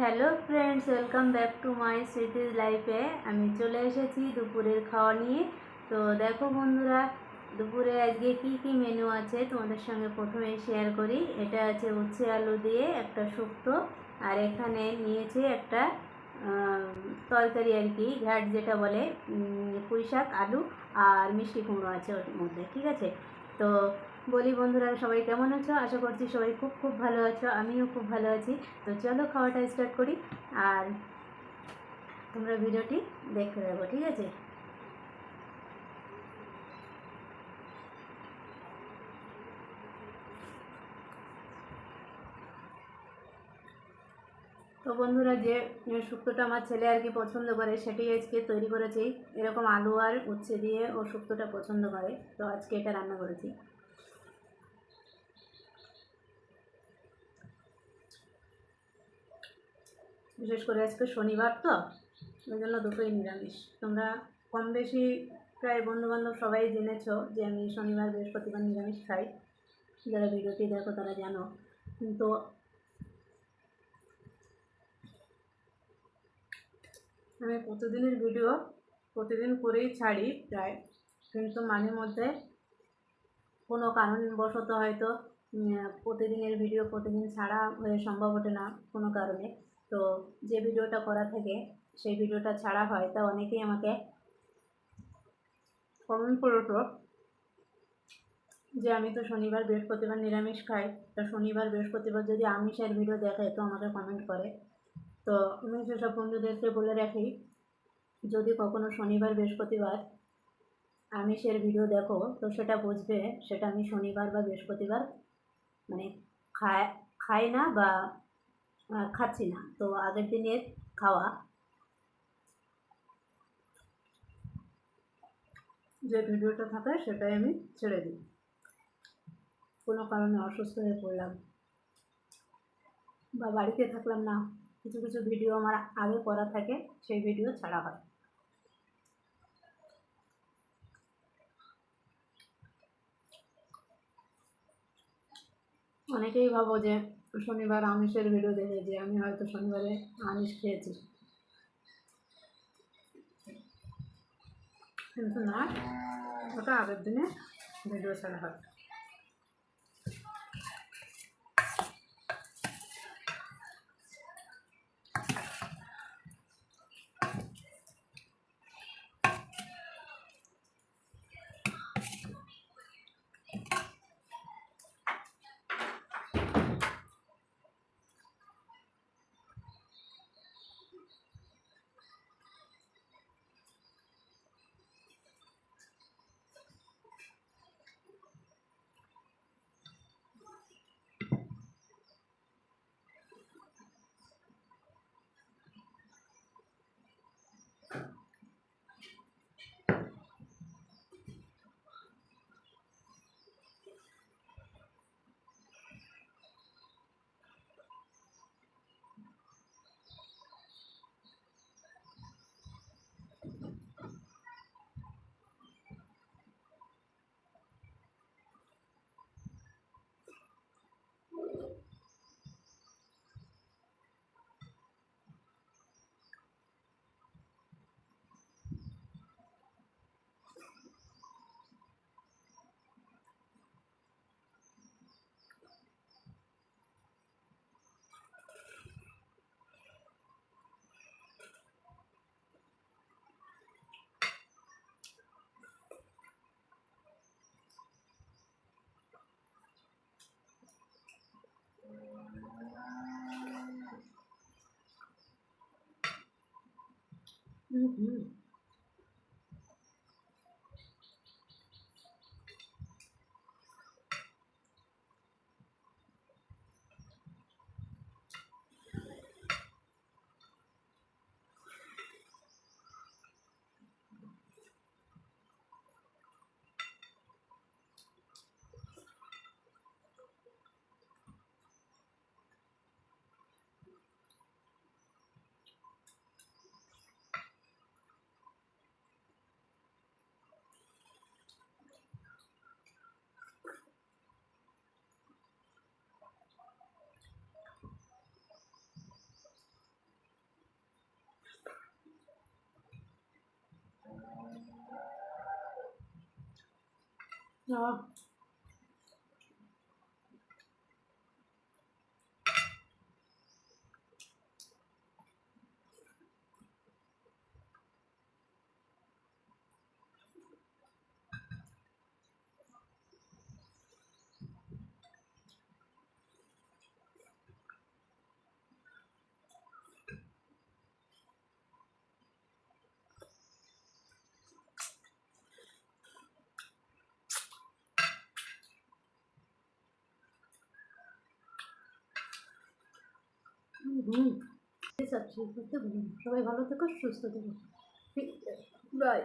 Hello friends, welcome back to my Smriti's লাইফে। আমি চলে এসেছি দুপুরের খাওয়া নিয়ে। তো দেখো বন্ধুরা, দুপুরে আজকে কি কি মেনু আছে তোমাদের সঙ্গে প্রথমেই শেয়ার করি। এটা আছে উচ্ছে আলু দিয়ে একটা শুক্তো, আর এখানে নিয়েছে একটা তরকারি আর কি, ঘাট যেটা বলে, পুঁই শাক, আলু আর মিষ্টি কুমড়ো আছে ওর মধ্যে। ঠিক আছে, তো বলি বন্ধুরা, সবাই কেমন আছো? আশা করছি সবাই খুব খুব ভালো আছো, আমিও খুব ভালো আছি। তো চলো খাওয়াটা স্টার্ট করি, আর তোমরা ভিডিওটি দেখতে থাকো। ঠিক আছে, তো বন্ধুরা, যে শুক্তোটা আমার ছেলে আর কি পছন্দ করে সেটাই আজকে তৈরি করেছি। এরকম আলু আর উচ্ছে দিয়ে ও শুক্তোটা পছন্দ করে, তো আজকে এটা রান্না করেছি। বিশেষ করে আজকে শনিবার, তো ওই জন্য দুটোই নিরামিষ। তোমরা কম বেশি প্রায় বন্ধুবান্ধব সবাই জেনেছো যে আমি শনিবার বৃহস্পতিবার নিরামিষ খাই। যারা ভিডিওটি দেখো তারা জানো, কিন্তু আমি প্রতিদিনের ভিডিও প্রতিদিন করেই ছাড়ি প্রায়, কিন্তু মাঝে মধ্যে কোনো কারণবশত হয়তো প্রতিদিনের ভিডিও প্রতিদিন ছাড়া হয়ে সম্ভব ওঠে না কোনো কারণে। তো যে ভিডিওটা করা থাকে সেই ভিডিওটা ছাড়া হয়, তা অনেকেই আমাকে কমেন্ট করেছো যে আমি তো শনিবার বৃহস্পতিবার নিরামিষ খাই, তো শনিবার বৃহস্পতিবার যদি আমিষের ভিডিও দেখে তো আমাকে কমেন্ট করে। তো আমি সেসব বন্ধুদেরকে বলে রাখি, যদি কখনো শনিবার বৃহস্পতিবার আমিষের ভিডিও দেখো তো সেটা বুঝবে সেটা আমি শনিবার বা বৃহস্পতিবার মানে খাই না বা খাচ্ছি না। তো আগের দিনের খাওয়া যে ভিডিওটা থাকে সেটাই আমি ছেড়ে দিই। কোনো কারণে অসুস্থ হয়ে পড়লাম বা বাড়িতে থাকলাম না, কিছু কিছু ভিডিও আমার আগে করা থাকে, সেই ভিডিও ছাড়া হয়। অনেকেই ভাবো যে শনিবার আমিষের ভিডিও দেখে যে আমি হয়তো শনিবারে আমিষ খেয়েছি, কিন্তু না, ওটা আগের দিনে ভিডিও ছাড়া হয়। হুম। আহ, সাবস্ক্রাইব করতে ভুলো না। সবাই ভালো থেকো, সুস্থ থেকো। ঠিক আছে, বাই।